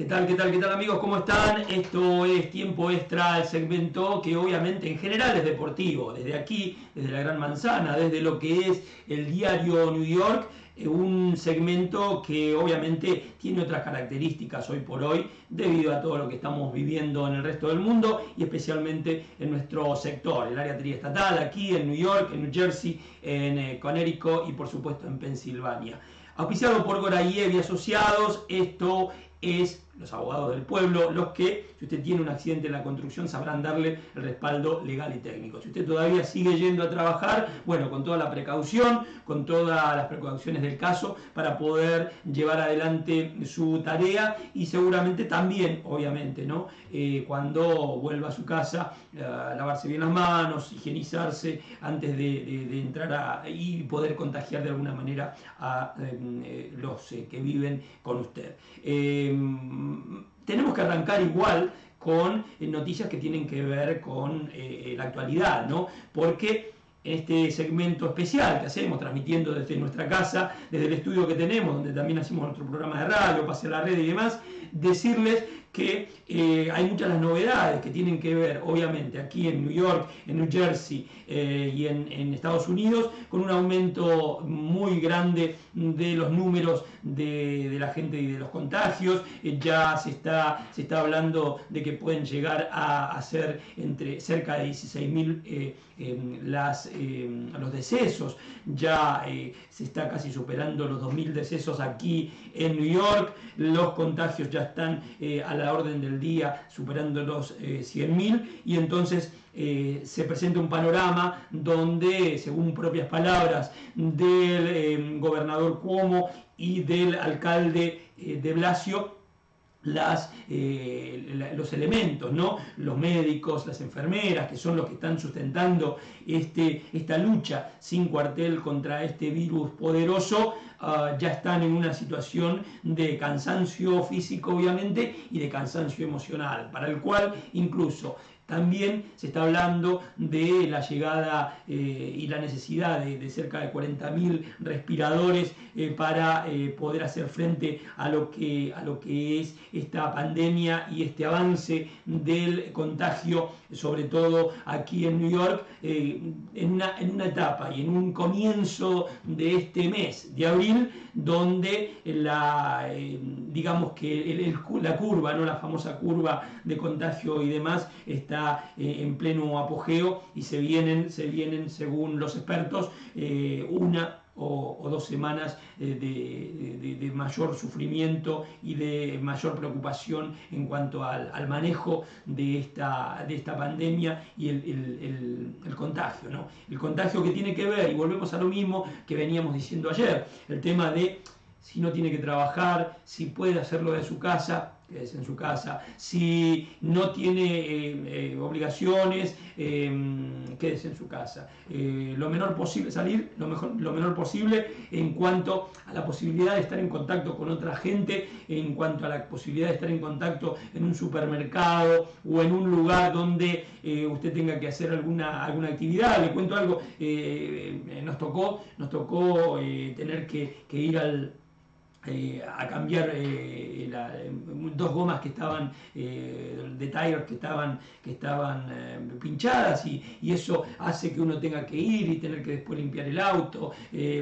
Qué tal amigos? ¿Cómo están? Esto es Tiempo Extra, el segmento que obviamente en general es deportivo, desde aquí, desde la Gran Manzana, desde lo que es el diario New York, un segmento que obviamente tiene otras características hoy por hoy debido a todo lo que estamos viviendo en el resto del mundo y especialmente en nuestro sector, el área triestatal, aquí en New York, en New Jersey, en Connecticut y por supuesto en Pensilvania. Auspiciado por Gorayev y Asociados, esto es los abogados del pueblo, los que, si usted tiene un accidente en la construcción, sabrán darle el respaldo legal y técnico. Si usted todavía sigue yendo a trabajar, bueno, con toda la precaución, con todas las precauciones del caso, para poder llevar adelante su tarea y seguramente también, obviamente, ¿no? Cuando vuelva a su casa, lavarse bien las manos, higienizarse antes de entrar y poder contagiar de alguna manera a los que viven con usted. Tenemos que arrancar igual con noticias que tienen que ver con la actualidad, ¿no? Porque en este segmento especial que hacemos, transmitiendo desde nuestra casa, desde el estudio que tenemos, donde también hacemos nuestro programa de radio, Pase a la Red y demás, decirles que hay muchas las novedades que tienen que ver, obviamente, aquí en New York, en New Jersey y en Estados Unidos, con un aumento muy grande de los números de la gente y de los contagios. Ya se está hablando de que pueden llegar a ser entre cerca de 16.000 los decesos. Ya se está casi superando los 2.000 decesos aquí en New York. Los contagios ya están a la orden del día superando los 100.000 y entonces se presenta un panorama donde, según propias palabras del gobernador Cuomo y del alcalde de Blasio, los elementos, ¿no? Los médicos, las enfermeras, que son los que están sustentando esta lucha sin cuartel contra este virus poderoso, ya están en una situación de cansancio físico, obviamente, y de cansancio emocional, para el cual incluso también se está hablando de la llegada y la necesidad de cerca de 40.000 respiradores para poder hacer frente a lo que es esta pandemia y este avance del contagio, sobre todo aquí en New York, en una etapa y en un comienzo de este mes de abril, donde digamos que la curva, ¿no? La famosa curva de contagio y demás está en pleno apogeo y se vienen, según los expertos, una o 2 semanas de mayor sufrimiento y de mayor preocupación en cuanto al manejo de esta pandemia y el contagio, ¿no? El contagio que tiene que ver, y volvemos a lo mismo que veníamos diciendo ayer, el tema de si no tiene que trabajar, si puede hacerlo de su casa, quédese en su casa. Si no tiene obligaciones, quédese en su casa. Lo menor posible, salir lo menor posible en cuanto a la posibilidad de estar en contacto con otra gente, en cuanto a la posibilidad de estar en contacto en un supermercado o en un lugar donde usted tenga que hacer alguna actividad. Le cuento algo, nos tocó tener que ir a cambiar 2 gomas que estaban de tires que estaban pinchadas y eso hace que uno tenga que ir y tener que después limpiar el auto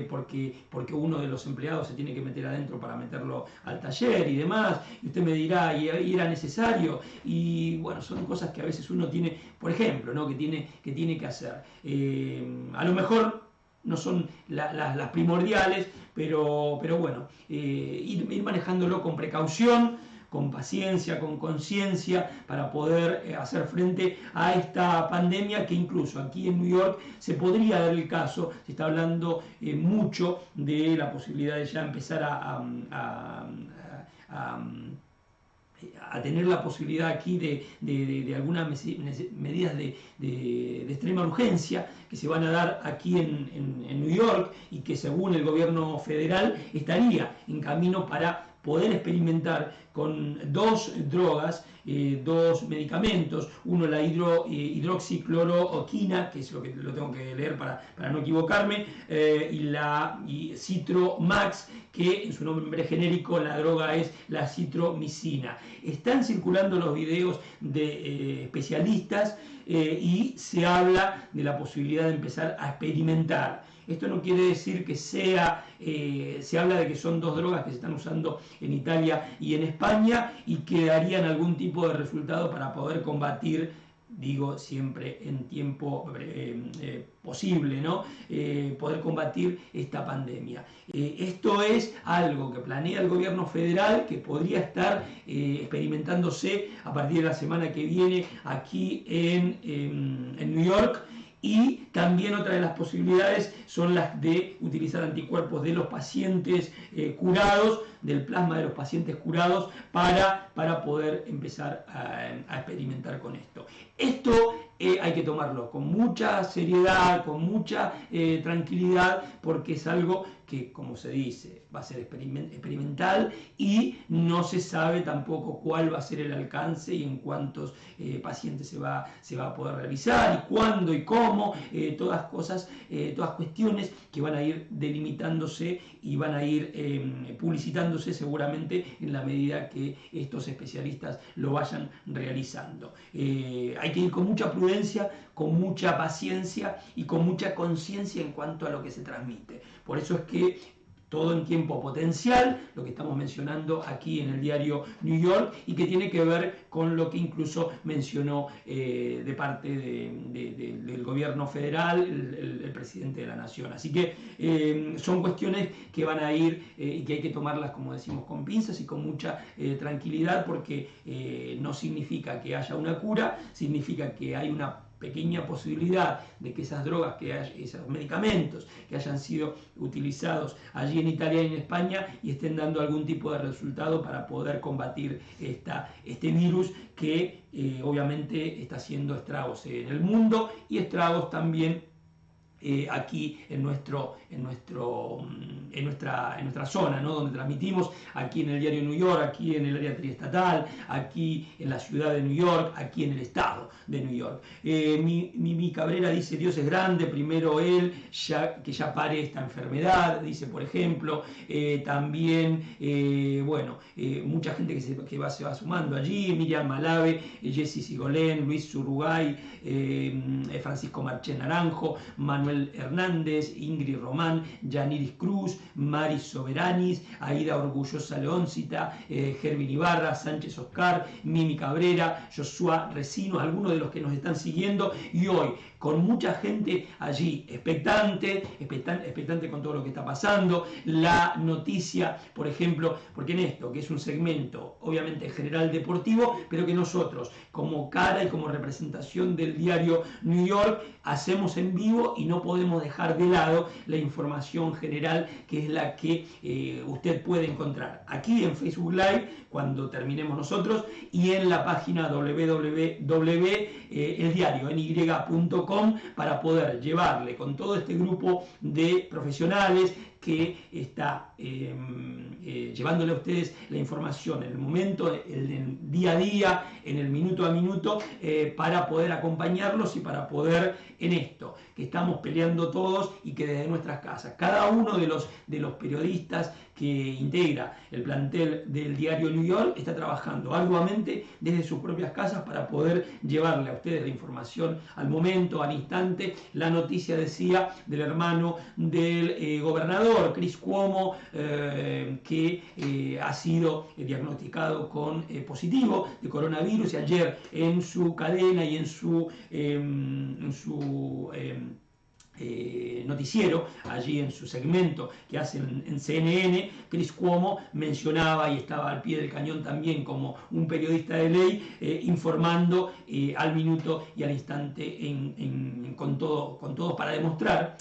porque uno de los empleados se tiene que meter adentro para meterlo al taller y demás. Y usted me dirá, ¿y era necesario? Y bueno, son cosas que a veces uno tiene, por ejemplo, ¿no? que tiene que hacer. A lo mejor no son las primordiales, pero bueno, ir manejándolo con precaución, con paciencia, con conciencia, para poder hacer frente a esta pandemia que incluso aquí en New York se podría dar el caso, se está hablando mucho de la posibilidad de ya empezar a tener la posibilidad aquí de algunas medidas de extrema urgencia que se van a dar aquí en New York y que según el gobierno federal estaría en camino para poder experimentar con 2 drogas, 2 medicamentos, uno la hidroxicloroquina, que es lo que lo tengo que leer para no equivocarme, y Citromax, que en su nombre genérico la droga es la acitromicina. Están circulando los videos de especialistas y se habla de la posibilidad de empezar a experimentar. Esto no quiere decir que se habla de que son dos drogas que se están usando en Italia y en España y que darían algún tipo de resultado para poder combatir, digo siempre en tiempo posible, ¿no? Poder combatir esta pandemia. Esto es algo que planea el gobierno federal, que podría estar experimentándose a partir de la semana que viene aquí en New York. Y también otra de las posibilidades son las de utilizar anticuerpos de los pacientes curados, del plasma de los pacientes curados, para poder empezar a experimentar con esto. Esto hay que tomarlo con mucha seriedad, con mucha tranquilidad, porque es algo que, como se dice, va a ser experimental y no se sabe tampoco cuál va a ser el alcance y en cuántos pacientes se va a poder realizar y cuándo y cómo, todas cuestiones que van a ir delimitándose y van a ir publicitándose seguramente en la medida que estos especialistas lo vayan realizando. Hay que ir con mucha prudencia, con mucha paciencia y con mucha conciencia en cuanto a lo que se transmite. Por eso es que todo en tiempo potencial, lo que estamos mencionando aquí en el diario New York, y que tiene que ver con lo que incluso mencionó de parte del gobierno federal el presidente de la nación. Así que son cuestiones que van a ir y que hay que tomarlas, como decimos, con pinzas y con mucha tranquilidad, porque no significa que haya una cura, significa que hay una pequeña posibilidad de que esas drogas, esos medicamentos que hayan sido utilizados allí en Italia y en España y estén dando algún tipo de resultado para poder combatir este virus que obviamente está haciendo estragos en el mundo y estragos también aquí en nuestra zona, ¿no? Donde transmitimos, aquí en el diario New York, aquí en el área triestatal, aquí en la ciudad de New York, aquí en el estado de New York. Mimi Cabrera dice: Dios es grande, primero Él, que ya pare esta enfermedad, dice, por ejemplo. También, mucha gente que se va sumando allí: Miriam Malave, Jessy Sigolén, Luis Zurugay, Francisco Marché Naranjo, Manuel Hernández, Ingrid Román, Yaniris Cruz, Mari Soberanis, Aida Orgullosa Leóncita, Gervin Ibarra, Sánchez Oscar, Mimi Cabrera, Joshua Resino, algunos de los que nos están siguiendo, y hoy con mucha gente allí expectante con todo lo que está pasando, la noticia, por ejemplo, porque en esto, que es un segmento obviamente general deportivo, pero que nosotros como cara y como representación del diario New York hacemos en vivo y no podemos dejar de lado la información general, que es la que usted puede encontrar aquí en Facebook Live cuando terminemos nosotros y en la página www.eldiarioNY.com para poder llevarle con todo este grupo de profesionales que está llevándole a ustedes la información en el momento, en el día a día, en el minuto a minuto, para poder acompañarlos y para poder en esto, que estamos peleando todos y que desde nuestras casas, cada uno de los periodistas que integra el plantel del diario New York está trabajando arduamente desde sus propias casas para poder llevarle a ustedes la información al momento, al instante. La noticia decía del hermano del gobernador, Chris Cuomo, que ha sido diagnosticado con positivo de coronavirus, y ayer en su cadena y en su noticiero, allí en su segmento que hacen en CNN, Chris Cuomo mencionaba y estaba al pie del cañón también como un periodista de ley, informando al minuto y al instante con todo para demostrar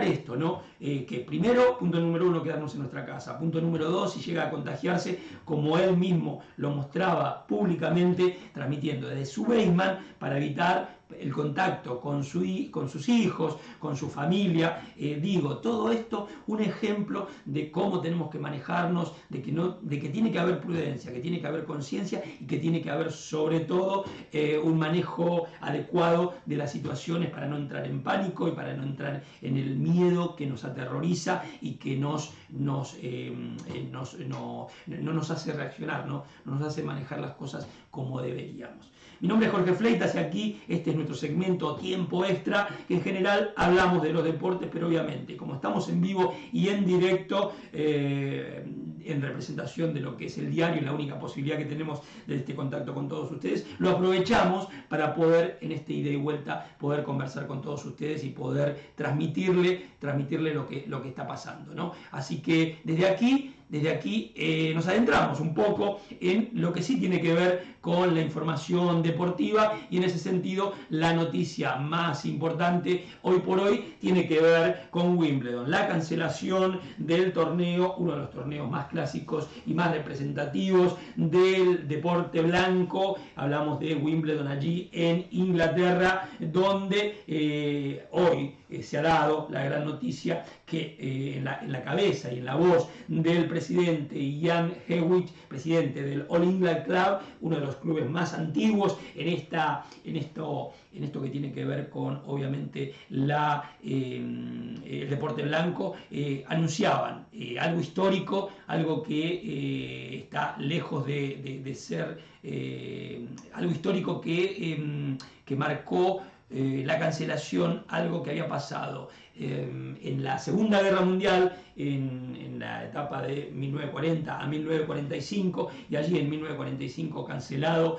esto, ¿no? Que primero, punto número 1, quedarnos en nuestra casa. Punto número 2, si llega a contagiarse, como él mismo lo mostraba públicamente, transmitiendo desde su basement para evitar el contacto con sus hijos, con su familia, todo esto un ejemplo de cómo tenemos que manejarnos, de que tiene que haber prudencia, que tiene que haber conciencia y que tiene que haber sobre todo un manejo adecuado de las situaciones para no entrar en pánico y para no entrar en el miedo que nos aterroriza y que no nos hace reaccionar, no nos hace manejar las cosas como deberíamos. Mi nombre es Jorge Fleitas y aquí este es nuestro segmento Tiempo Extra, que en general hablamos de los deportes, pero obviamente como estamos en vivo y en directo, en representación de lo que es el diario y la única posibilidad que tenemos de este contacto con todos ustedes, lo aprovechamos para poder en este ida y vuelta poder conversar con todos ustedes y poder transmitirle lo que está pasando, ¿no? Así que desde aquí nos adentramos un poco en lo que sí tiene que ver con la información deportiva y en ese sentido la noticia más importante hoy por hoy tiene que ver con Wimbledon, la cancelación del torneo, uno de los torneos más clásicos y más representativos del deporte blanco. Hablamos de Wimbledon allí en Inglaterra, donde hoy se ha dado la gran noticia que en la cabeza y en la voz del presidente Ian Hewitt, presidente del All England Club, uno de los clubes más antiguos en esto que tiene que ver con obviamente el deporte blanco, anunciaban algo histórico, algo que está lejos de ser algo histórico que marcó la cancelación, algo que había pasado en la Segunda Guerra Mundial, en la etapa de 1940 a 1945, y allí en 1945 cancelado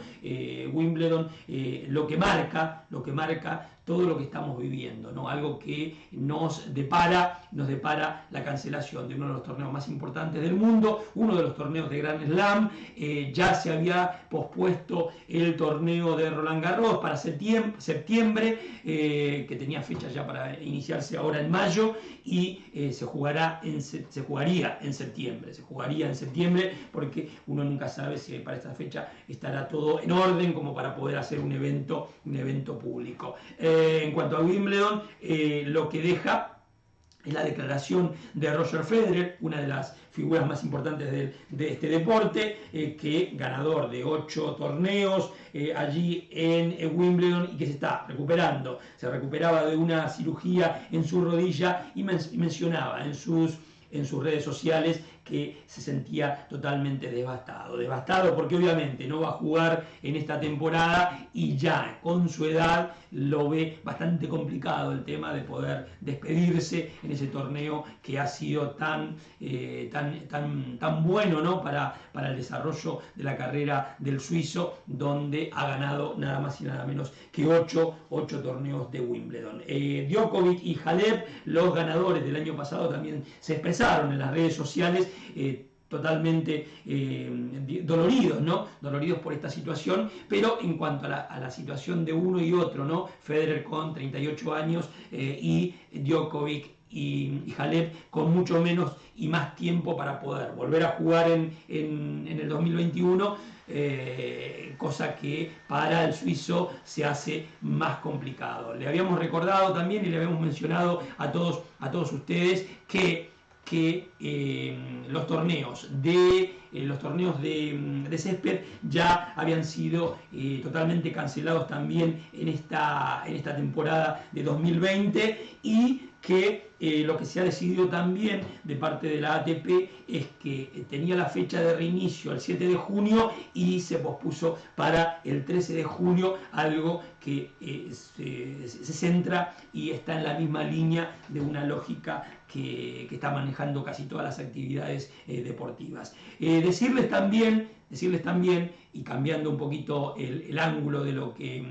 Wimbledon, lo que marca todo lo que estamos viviendo, ¿no? Algo que nos depara la cancelación de uno de los torneos más importantes del mundo, uno de los torneos de Grand Slam. Ya se había pospuesto el torneo de Roland Garros para septiembre, que tenía fecha ya para iniciarse ahora en mayo, y se jugaría en septiembre, porque uno nunca sabe si para esta fecha estará todo en orden como para poder hacer un evento público. En cuanto a Wimbledon, lo que deja es la declaración de Roger Federer, una de las figuras más importantes de este deporte, que ganador de 8 torneos allí en Wimbledon y que se está recuperando. Se recuperaba de una cirugía en su rodilla y mencionaba en sus redes sociales que se sentía totalmente devastado porque obviamente no va a jugar en esta temporada y ya con su edad lo ve bastante complicado el tema de poder despedirse en ese torneo que ha sido tan bueno, ¿no? para el desarrollo de la carrera del suizo, donde ha ganado nada más y nada menos que 8 torneos de Wimbledon. Djokovic y Halep, los ganadores del año pasado, también se expresaron en las redes sociales totalmente doloridos, ¿no? Doloridos por esta situación, pero en cuanto a la situación de uno y otro, ¿no? Federer con 38 años y Djokovic y Halep con mucho menos y más tiempo para poder volver a jugar en el 2021, cosa que para el suizo se hace más complicado. Le habíamos recordado también y le habíamos mencionado a todos ustedes que los torneos de césped ya habían sido totalmente cancelados también en esta temporada de 2020, y que lo que se ha decidido también de parte de la ATP es que tenía la fecha de reinicio el 7 de junio y se pospuso para el 13 de junio, algo que se centra y está en la misma línea de una lógica que está manejando casi todas las actividades deportivas. Decirles también, y cambiando un poquito el ángulo de lo que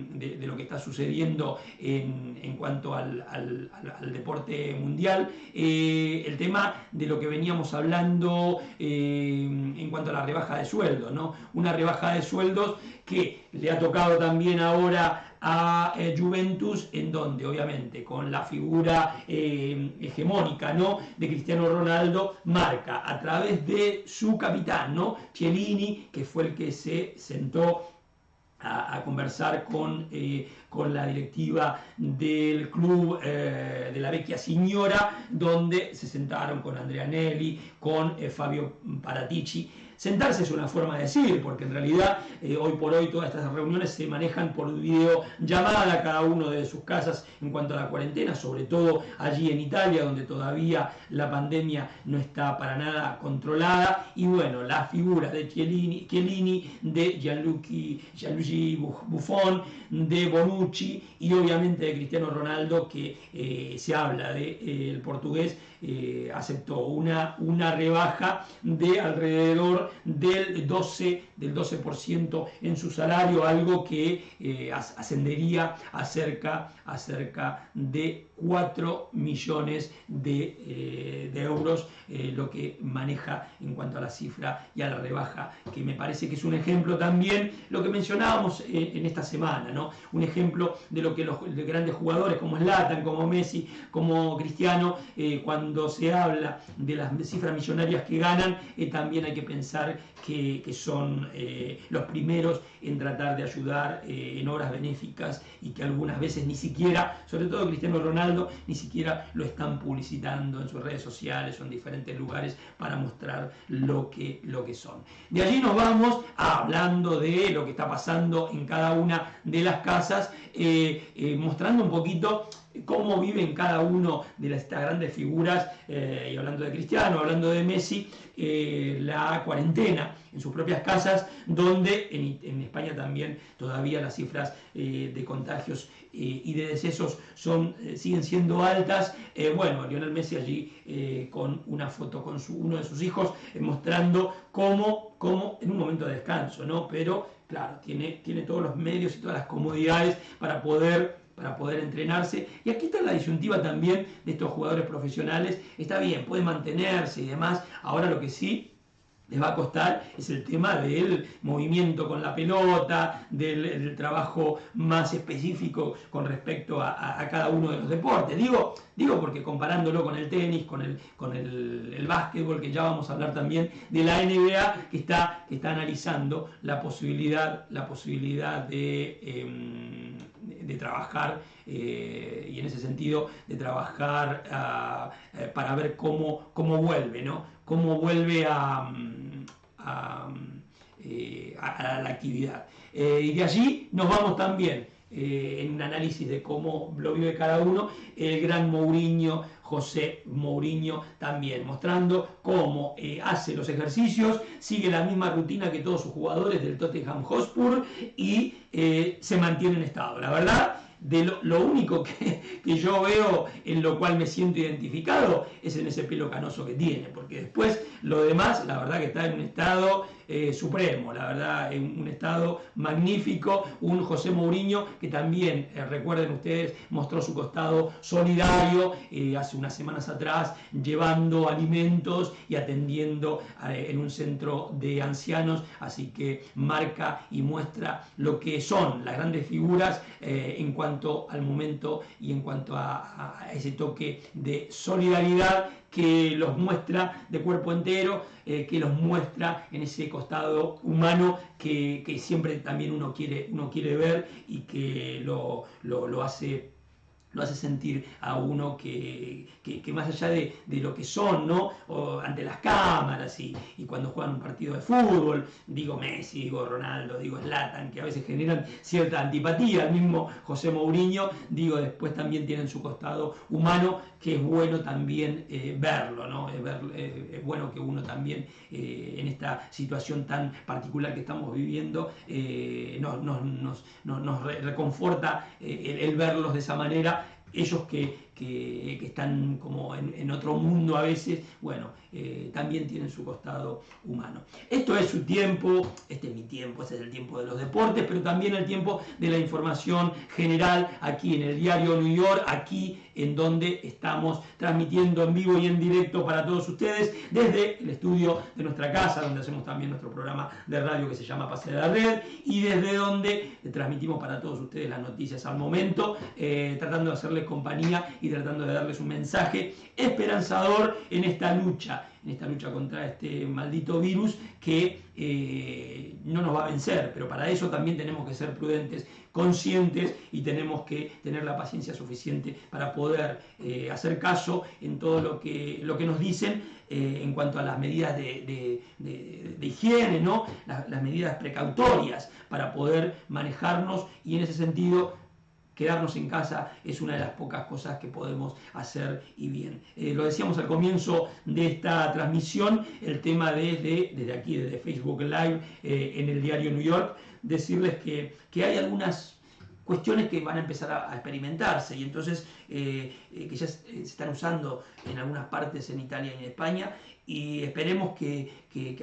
está sucediendo en cuanto al deporte mundial, el tema de lo que veníamos hablando en cuanto a la rebaja de sueldos, ¿no? Una rebaja de sueldos que le ha tocado también ahora a Juventus, en donde obviamente con la figura hegemónica, ¿no?, de Cristiano Ronaldo, marca a través de su capitán, ¿no?, Chiellini, que fue el que se sentó a conversar con la directiva del club de la Vecchia Signora, donde se sentaron con Andrea Nelli, con Fabio Paratici. Sentarse es una forma de decir, porque en realidad hoy por hoy todas estas reuniones se manejan por videollamada, cada uno de sus casas en cuanto a la cuarentena, sobre todo allí en Italia, donde todavía la pandemia no está para nada controlada. Y bueno, las figuras de Chiellini, de Gianluigi Buffon, de Bonucci y obviamente de Cristiano Ronaldo, que se habla de el portugués, aceptó una rebaja de alrededor del 12% en su salario, algo que ascendería a cerca de 4 millones de euros, lo que maneja en cuanto a la cifra y a la rebaja, que me parece que es un ejemplo también, lo que mencionábamos en esta semana, ¿no? Un ejemplo de lo que los grandes jugadores como Zlatan, como Messi, como Cristiano, cuando se habla de las cifras millonarias que ganan, también hay que pensar que son los primeros en tratar de ayudar en obras benéficas, y que algunas veces ni siquiera, sobre todo Cristiano Ronaldo, ni siquiera lo están publicitando en sus redes sociales o en diferentes lugares para mostrar lo que son. De allí nos vamos hablando de lo que está pasando en cada una de las casas, mostrando un poquito cómo viven cada uno de estas grandes figuras, y hablando de Cristiano, hablando de Messi, la cuarentena en sus propias casas, donde en España también todavía las cifras de contagios y de decesos siguen siendo altas. Bueno, Lionel Messi allí con una foto con uno de sus hijos, mostrando cómo en un momento de descanso, ¿no? Pero claro, tiene todos los medios y todas las comodidades para poder entrenarse. Y aquí está la disyuntiva también de estos jugadores profesionales. Está bien, pueden mantenerse y demás. Ahora lo que sí les va a costar es el tema del movimiento con la pelota, del trabajo más específico con respecto a cada uno de los deportes. Digo porque comparándolo con el tenis, con el básquetbol, que ya vamos a hablar también de la NBA, que está analizando la posibilidad de trabajar, y en ese sentido de trabajar para ver cómo vuelve, ¿no? Cómo vuelve a la actividad. Y de allí nos vamos también en un análisis de cómo lo vive cada uno, el gran Mourinho, José Mourinho, también mostrando cómo hace los ejercicios, sigue la misma rutina que todos sus jugadores del Tottenham Hotspur, y se mantiene en estado. La verdad, lo único que yo veo en lo cual me siento identificado es en ese pelo canoso que tiene, porque después lo demás, la verdad que está en un estado supremo, la verdad, en un estado magnífico. Un José Mourinho que también, recuerden ustedes, mostró su costado solidario hace unas semanas atrás, llevando alimentos y atendiendo en un centro de ancianos, así que marca y muestra lo que son las grandes figuras en cuanto al momento y en cuanto a ese toque de solidaridad que los muestra de cuerpo entero, que los muestra en ese costado humano que siempre también uno quiere ver, y que lo hace sentir a uno que más allá de lo que son, ¿no? O ante las cámaras y cuando juegan un partido de fútbol, digo Messi, digo Ronaldo, digo Zlatan, que a veces generan cierta antipatía, el mismo José Mourinho, digo, después también tienen su costado humano, que es bueno también verlo, ¿no? Es bueno que uno también en esta situación tan particular que estamos viviendo nos reconforta el verlos de esa manera. Ellos que están como en otro mundo a veces, bueno, también tienen su costado humano. Esto es su tiempo, este es mi tiempo, este es el tiempo de los deportes, pero también el tiempo de la información general aquí en el diario New York, aquí en donde estamos transmitiendo en vivo y en directo para todos ustedes desde el estudio de nuestra casa, donde hacemos también nuestro programa de radio que se llama Pase de la Red, y desde donde transmitimos para todos ustedes las noticias al momento, tratando de hacerles compañía y y tratando de darles un mensaje esperanzador en esta lucha contra este maldito virus que no nos va a vencer, pero para eso también tenemos que ser prudentes, conscientes, y tenemos que tener la paciencia suficiente para poder hacer caso en todo lo que nos dicen en cuanto a las medidas de higiene, ¿no? Las medidas precautorias para poder manejarnos, y en ese sentido quedarnos en casa es una de las pocas cosas que podemos hacer, y bien. Lo decíamos al comienzo de esta transmisión, el tema desde aquí, desde Facebook Live, en el diario New York, decirles que hay algunas cuestiones que van a empezar a experimentarse, y entonces que ya se están usando en algunas partes en Italia y en España, y esperemos que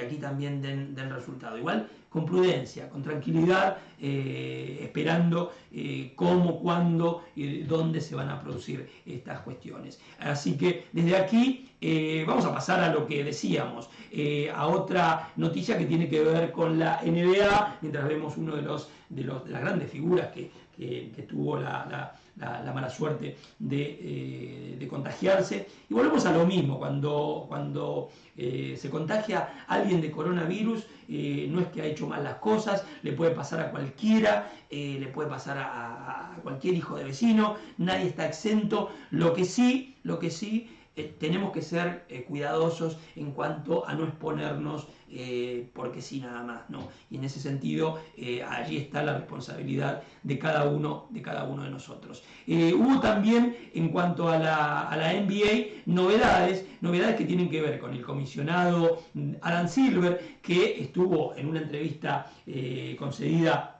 aquí también den resultado. Igual con prudencia, con tranquilidad, esperando cómo, cuándo y dónde se van a producir estas cuestiones. Así que desde aquí vamos a pasar a lo que decíamos, a otra noticia que tiene que ver con la NBA, mientras vemos uno de las grandes figuras que tuvo la mala suerte de contagiarse. Y volvemos a lo mismo, cuando se contagia alguien de coronavirus, no es que ha hecho mal las cosas, le puede pasar a cualquiera, le puede pasar a cualquier hijo de vecino, nadie está exento. Lo que sí tenemos que ser cuidadosos en cuanto a no exponernos porque sí, nada más, ¿no? Y en ese sentido allí está la responsabilidad de cada uno de nosotros. Hubo también, en cuanto a la NBA, novedades que tienen que ver con el comisionado Adam Silver, que estuvo en una entrevista concedida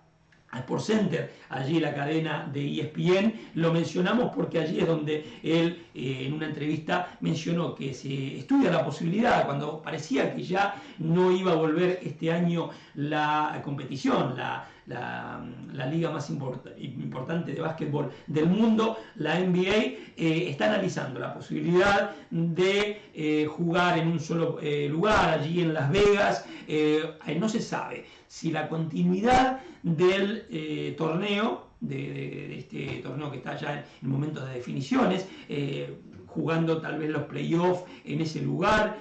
al SportsCenter, allí la cadena de ESPN. Lo mencionamos porque allí es donde él en una entrevista mencionó que se estudia la posibilidad, cuando parecía que ya no iba a volver este año la competición, la liga más importante de básquetbol del mundo, la NBA, está analizando la posibilidad de jugar en un solo lugar, allí en Las Vegas. No se sabe si la continuidad del torneo, de este torneo que está ya en momentos de definiciones, jugando tal vez los playoffs en ese lugar,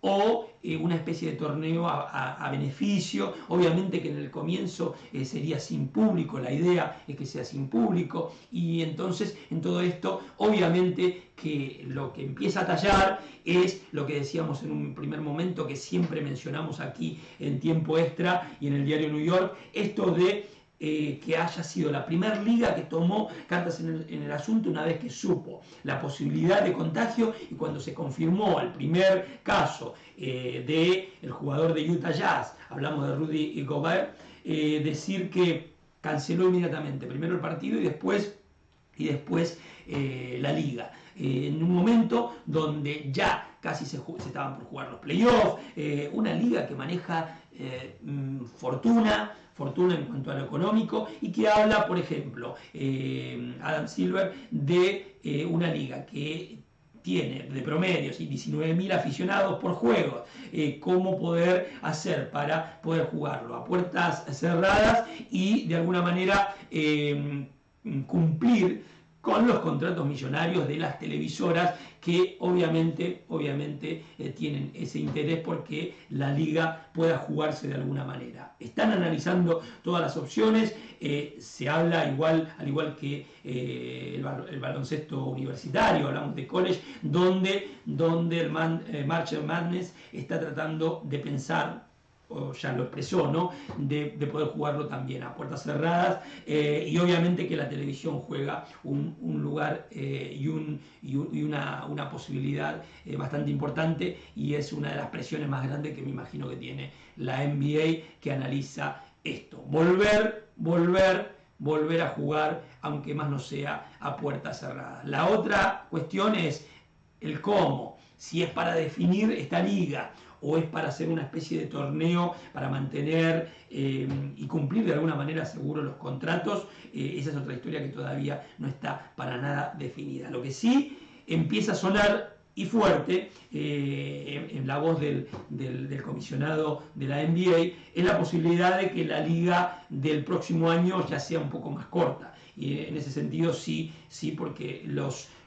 o una especie de torneo a beneficio. Obviamente que en el comienzo sería sin público, la idea es que sea sin público, y entonces en todo esto obviamente que lo que empieza a tallar es lo que decíamos en un primer momento, que siempre mencionamos aquí en Tiempo Extra y en el diario New York, esto de que haya sido la primera liga que tomó cartas en el asunto una vez que supo la posibilidad de contagio, y cuando se confirmó el primer caso del jugador de Utah Jazz, hablamos de Rudy Gobert, decir que canceló inmediatamente primero el partido y después la liga. En un momento donde ya casi se estaban por jugar los playoffs, una liga que maneja fortuna en cuanto a lo económico, y que habla, por ejemplo, Adam Silver, de una liga que tiene de promedio 19.000 aficionados por juego, cómo poder hacer para poder jugarlo a puertas cerradas y de alguna manera cumplir con los contratos millonarios de las televisoras, que obviamente tienen ese interés porque la liga pueda jugarse de alguna manera. Están analizando todas las opciones, se habla al igual que el baloncesto universitario, hablamos de college, donde el March Madness está tratando de pensar, o ya lo expresó, ¿no?, de poder jugarlo también a puertas cerradas, y obviamente que la televisión juega un lugar y una posibilidad bastante importante, y es una de las presiones más grandes que me imagino que tiene la NBA, que analiza esto, volver a jugar, aunque más no sea a puertas cerradas. La otra cuestión es el cómo, si es para definir esta liga o es para hacer una especie de torneo para mantener y cumplir de alguna manera seguro los contratos. Esa es otra historia que todavía no está para nada definida. Lo que sí empieza a sonar y fuerte en la voz del comisionado de la NBA es la posibilidad de que la liga del próximo año ya sea un poco más corta, y en ese sentido sí, porque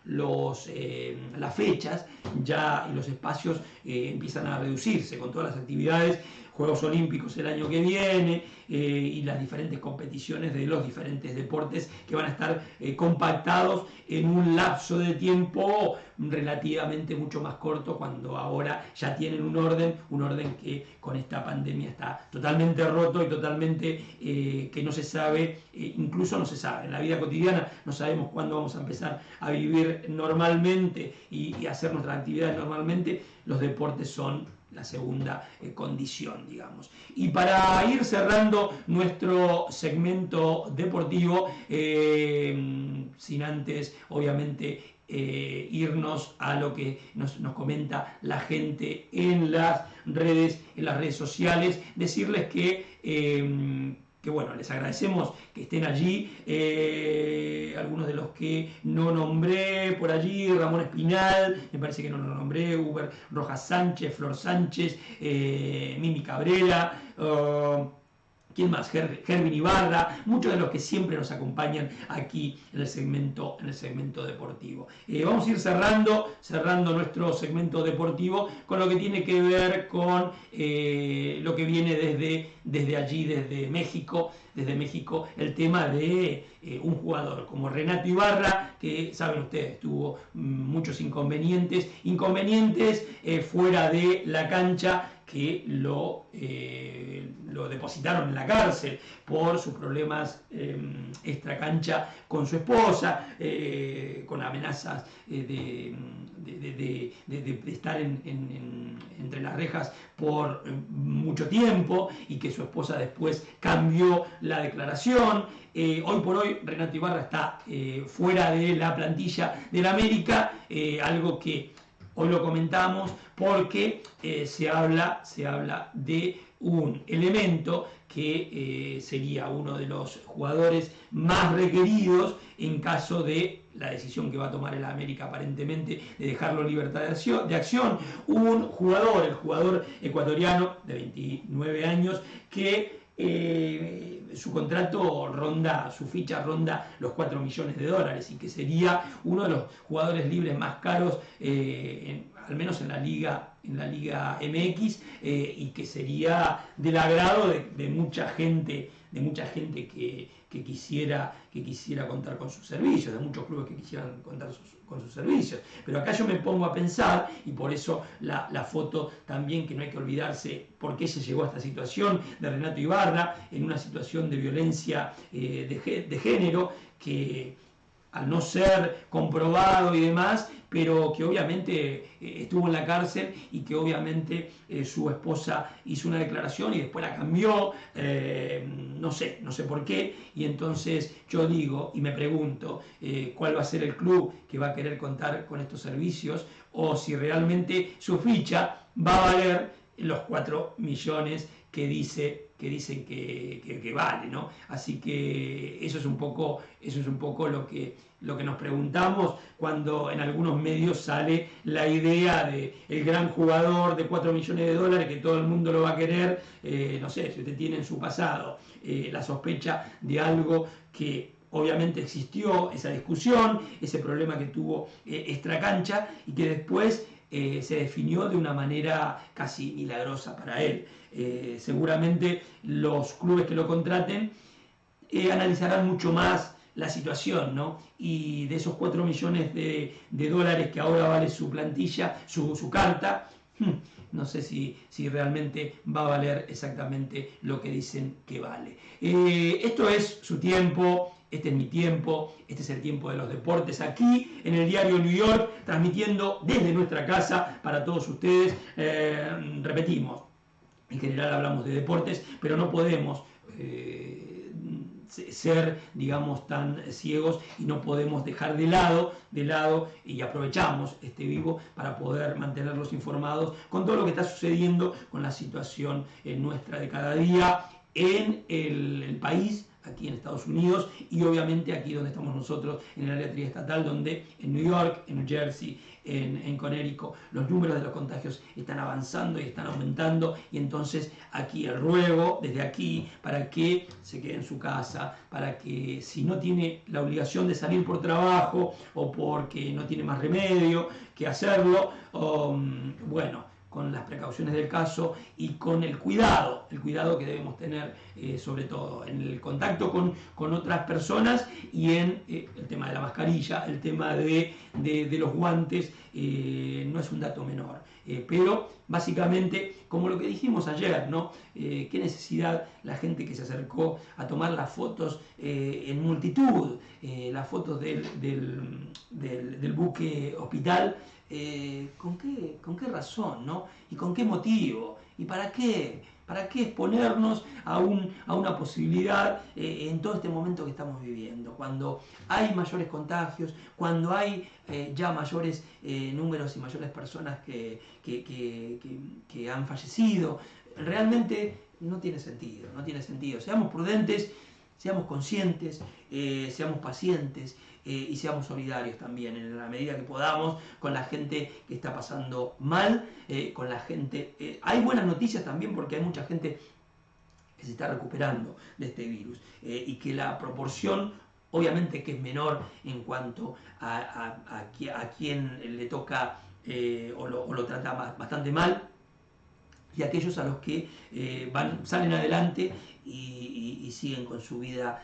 las fechas ya y los espacios empiezan a reducirse con todas las actividades, Juegos Olímpicos el año que viene y las diferentes competiciones de los diferentes deportes que van a estar compactados en un lapso de tiempo relativamente mucho más corto, cuando ahora ya tienen un orden que con esta pandemia está totalmente roto y totalmente que no se sabe, incluso no se sabe, en la vida cotidiana no sabemos cuándo vamos a empezar a vivir normalmente y hacer nuestras actividades normalmente. Los deportes son la segunda condición, digamos. Y para ir cerrando nuestro segmento deportivo, sin antes, obviamente, irnos a lo que nos comenta la gente en las redes sociales, decirles que bueno, les agradecemos que estén allí, algunos de los que no nombré por allí, Ramón Espinal, me parece que no lo nombré, Uber Rojas Sánchez, Flor Sánchez, Mimi Cabrera, ¿quién más? Gervin Ibarra, muchos de los que siempre nos acompañan aquí en el segmento deportivo. Vamos a ir cerrando nuestro segmento deportivo con lo que tiene que ver con lo que viene desde allí, desde México, el tema de un jugador como Renato Ibarra, que saben ustedes, tuvo muchos inconvenientes fuera de la cancha, que lo depositaron en la cárcel por sus problemas extracancha con su esposa, con amenazas de estar entre las rejas por mucho tiempo, y que su esposa después cambió la declaración. Hoy por hoy Renato Ibarra está fuera de la plantilla del América, algo que hoy lo comentamos porque se habla de un elemento que sería uno de los jugadores más requeridos en caso de la decisión que va a tomar el América, aparentemente, de dejarlo en libertad de acción. El jugador ecuatoriano de 29 años, que su ficha ronda los $4 millones, y que sería uno de los jugadores libres más caros, al menos en la Liga MX, y que sería del agrado de mucha gente que quisiera contar con sus servicios, de muchos clubes que quisieran contar con sus servicios. Pero acá yo me pongo a pensar, y por eso la foto también, que no hay que olvidarse por qué se llegó a esta situación de Renato Ibarra, en una situación de violencia de género, que al no ser comprobado y demás, pero que obviamente estuvo en la cárcel, y que obviamente su esposa hizo una declaración y después la cambió, no sé por qué, y entonces yo digo y me pregunto cuál va a ser el club que va a querer contar con estos servicios, o si realmente su ficha va a valer los 4 millones que dicen que vale, ¿no? Así que eso es un poco lo que nos preguntamos cuando en algunos medios sale la idea de el gran jugador de $4 millones, que todo el mundo lo va a querer. No sé, si usted tiene en su pasado la sospecha de algo que obviamente existió, esa discusión, ese problema que tuvo extracancha, y que después se definió de una manera casi milagrosa para él. Seguramente los clubes que lo contraten analizarán mucho más la situación, ¿no? Y de esos $4 millones de que ahora vale su plantilla, su carta, no sé si realmente va a valer exactamente lo que dicen que vale. Esto es su tiempo. Este es mi tiempo, este es el tiempo de los deportes, aquí en el diario New York, transmitiendo desde nuestra casa para todos ustedes. Repetimos, en general hablamos de deportes, pero no podemos ser, digamos, tan ciegos, y no podemos dejar de lado, y aprovechamos este vivo para poder mantenerlos informados con todo lo que está sucediendo con la situación nuestra de cada día en el país, aquí en Estados Unidos y obviamente aquí donde estamos nosotros en el área triestatal, donde en New York, en New Jersey, en Connecticut, los números de los contagios están avanzando y están aumentando, y entonces aquí el ruego desde aquí para que se quede en su casa, para que si no tiene la obligación de salir por trabajo o porque no tiene más remedio que hacerlo, bueno, con las precauciones del caso y con el cuidado que debemos tener, sobre todo en el contacto con otras personas y en el tema de la mascarilla, el tema de los guantes, no es un dato menor. Pero básicamente, como lo que dijimos ayer, ¿no? Qué necesidad la gente que se acercó a tomar las fotos en multitud, las fotos del buque hospital. ¿Con qué razón, ¿no? ¿Y con qué motivo? ¿Y para qué? ¿Para qué exponernos a una posibilidad en todo este momento que estamos viviendo? Cuando hay mayores contagios, cuando hay ya mayores números y mayores personas que han fallecido, realmente no tiene sentido, no tiene sentido. Seamos prudentes, seamos conscientes, seamos pacientes y seamos solidarios también en la medida que podamos con la gente que está pasando mal, con la gente. Hay buenas noticias también porque hay mucha gente que se está recuperando de este virus y que la proporción obviamente que es menor en cuanto a quien le toca o lo trata bastante mal, y aquellos a los que salen adelante y siguen con su vida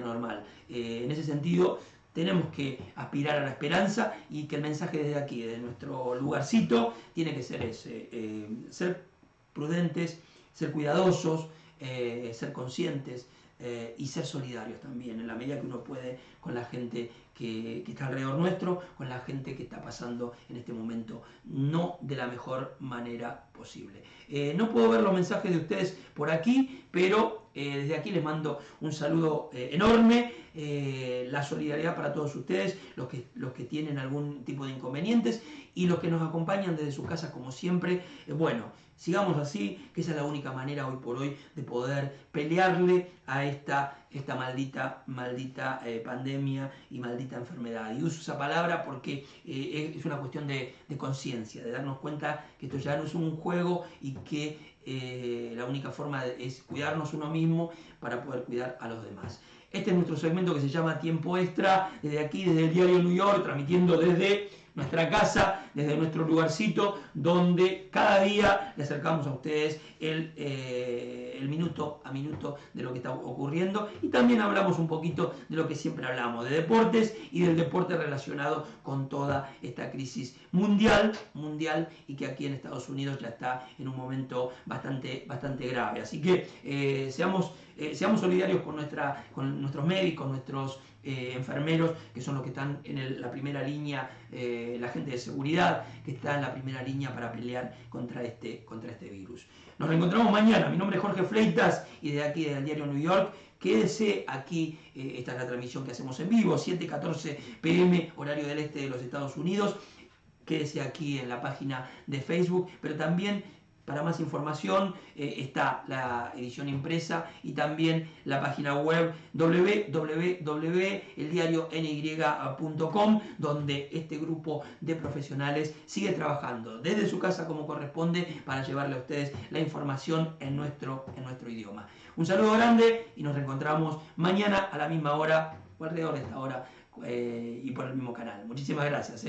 normal. En ese sentido, tenemos que aspirar a la esperanza y que el mensaje desde aquí, desde nuestro lugarcito, tiene que ser ese: ser prudentes, ser cuidadosos, ser conscientes y ser solidarios también, en la medida que uno puede, con la gente que está alrededor nuestro, con la gente que está pasando en este momento no de la mejor manera posible. No puedo ver los mensajes de ustedes por aquí, pero desde aquí les mando un saludo enorme, la solidaridad para todos ustedes, los que tienen algún tipo de inconvenientes y los que nos acompañan desde sus casas como siempre. Bueno, sigamos así, que esa es la única manera hoy por hoy de poder pelearle a esta maldita pandemia y maldita enfermedad. Y uso esa palabra porque es una cuestión de conciencia, de darnos cuenta que esto ya no es un juego y que la única forma es cuidarnos uno mismo para poder cuidar a los demás. Este es nuestro segmento que se llama Tiempo Extra, desde aquí, desde el diario New York, transmitiendo desde nuestra casa, desde nuestro lugarcito, donde cada día le acercamos a ustedes el minuto a minuto de lo que está ocurriendo, y también hablamos un poquito de lo que siempre hablamos, de deportes y del deporte relacionado con toda esta crisis mundial, y que aquí en Estados Unidos ya está en un momento bastante grave. Así que seamos solidarios con nuestros médicos, nuestros enfermeros, que son los que están en la primera línea, la gente de seguridad que está en la primera línea para pelear contra este virus. Nos reencontramos mañana. Mi nombre es Jorge Fleitas y desde aquí, desde el diario New York, quédese aquí. Esta es la transmisión que hacemos en vivo, 7:14 p.m. horario del este de los Estados Unidos. Quédese aquí en la página de Facebook, pero también, para más información, está la edición impresa y también la página web www.eldiariony.com, donde este grupo de profesionales sigue trabajando desde su casa como corresponde para llevarle a ustedes la información en nuestro idioma. Un saludo grande y nos reencontramos mañana a la misma hora, o alrededor de esta hora, y por el mismo canal. Muchísimas gracias.